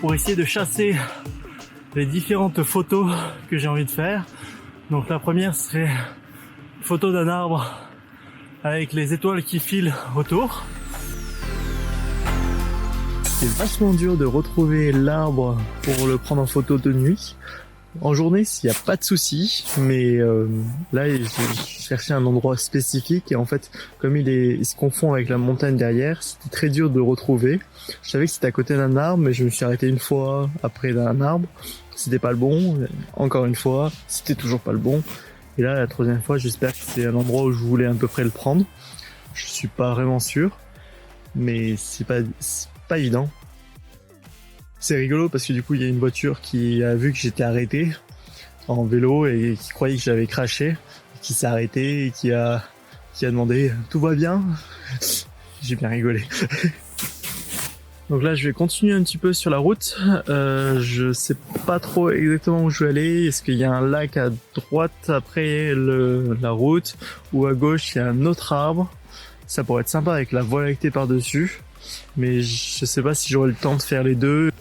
pour essayer de chasser les différentes photos que j'ai envie de faire. Donc la première serait une photo d'un arbre avec les étoiles qui filent autour. C'est vachement dur de retrouver l'arbre pour le prendre en photo de nuit. En journée, il n'y a pas de souci, mais là, j'ai cherché un endroit spécifique et en fait, comme il se confond avec la montagne derrière, c'était très dur de retrouver. Je savais que c'était à côté d'un arbre, mais je me suis arrêté une fois après d'un arbre. C'était pas le bon. Encore une fois, c'était toujours pas le bon. Et là, la troisième fois, j'espère que c'est un endroit où je voulais à peu près le prendre. Je suis pas vraiment sûr, mais c'est pas évident. C'est rigolo parce que du coup il y a une voiture qui a vu que j'étais arrêté en vélo et qui croyait que j'avais craché, qui s'est arrêté et qui a demandé tout va bien. J'ai bien rigolé. Donc là je vais continuer un petit peu sur la route. Je sais pas trop exactement où je vais aller. Est-ce qu'il y a un lac à droite après la route ou à gauche il y a un autre arbre? Ça pourrait être sympa avec la Voie lactée par dessus. Mais je sais pas si j'aurai le temps de faire les deux.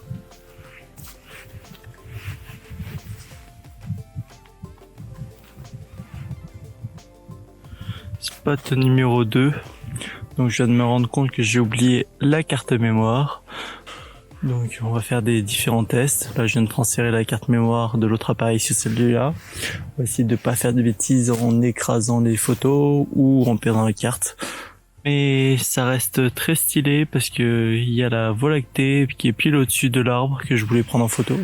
Spot numéro 2. Donc je viens de me rendre compte que j'ai oublié la carte mémoire. Donc on va faire des différents tests. Là je viens de transférer la carte mémoire de l'autre appareil sur celui-là. On va essayer de pas faire de bêtises en écrasant les photos ou en perdant la carte. Mais ça reste très stylé parce que il y a la Voie lactée qui est pile au-dessus de l'arbre que je voulais prendre en photo.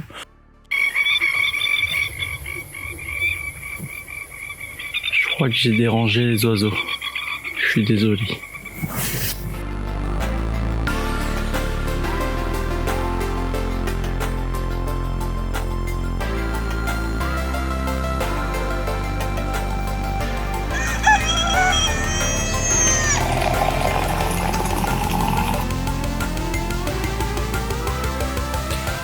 Je crois que j'ai dérangé les oiseaux. Je suis désolé.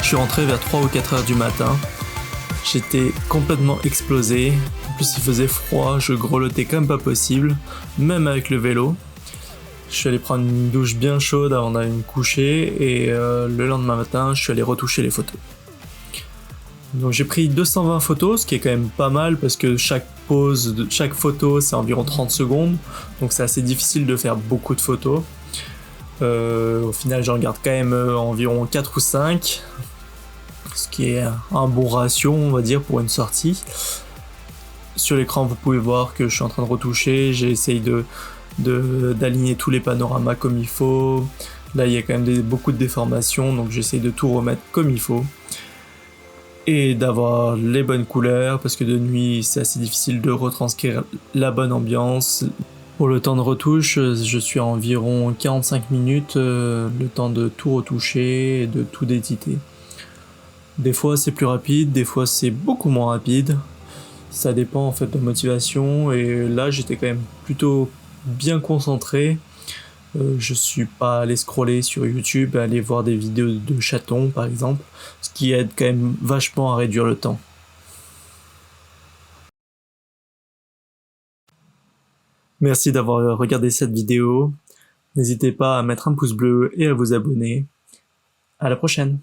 Je suis rentré vers 3 ou 4 heures du matin. J'étais complètement explosé. En plus il faisait froid, je grelottais comme pas possible, même avec le vélo. Je suis allé prendre une douche bien chaude avant d'aller me coucher et le lendemain matin je suis allé retoucher les photos. Donc j'ai pris 220 photos, ce qui est quand même pas mal parce que chaque pose de chaque photo c'est environ 30 secondes. Donc c'est assez difficile de faire beaucoup de photos. Au final j'en garde quand même environ 4 ou 5. Ce qui est un bon ratio on va dire pour une sortie. Sur l'écran vous pouvez voir que je suis en train de retoucher, j'essaye d'aligner tous les panoramas comme il faut. Là il y a quand même beaucoup de déformations donc j'essaye de tout remettre comme il faut. Et d'avoir les bonnes couleurs parce que de nuit c'est assez difficile de retranscrire la bonne ambiance. Pour le temps de retouche, je suis à environ 45 minutes, le temps de tout retoucher et de tout d'éditer. Des fois c'est plus rapide, des fois c'est beaucoup moins rapide. Ça dépend en fait de la motivation et là j'étais quand même plutôt bien concentré. Je suis pas allé scroller sur YouTube, aller voir des vidéos de chatons par exemple, ce qui aide quand même vachement à réduire le temps. Merci d'avoir regardé cette vidéo. N'hésitez pas à mettre un pouce bleu et à vous abonner. À la prochaine!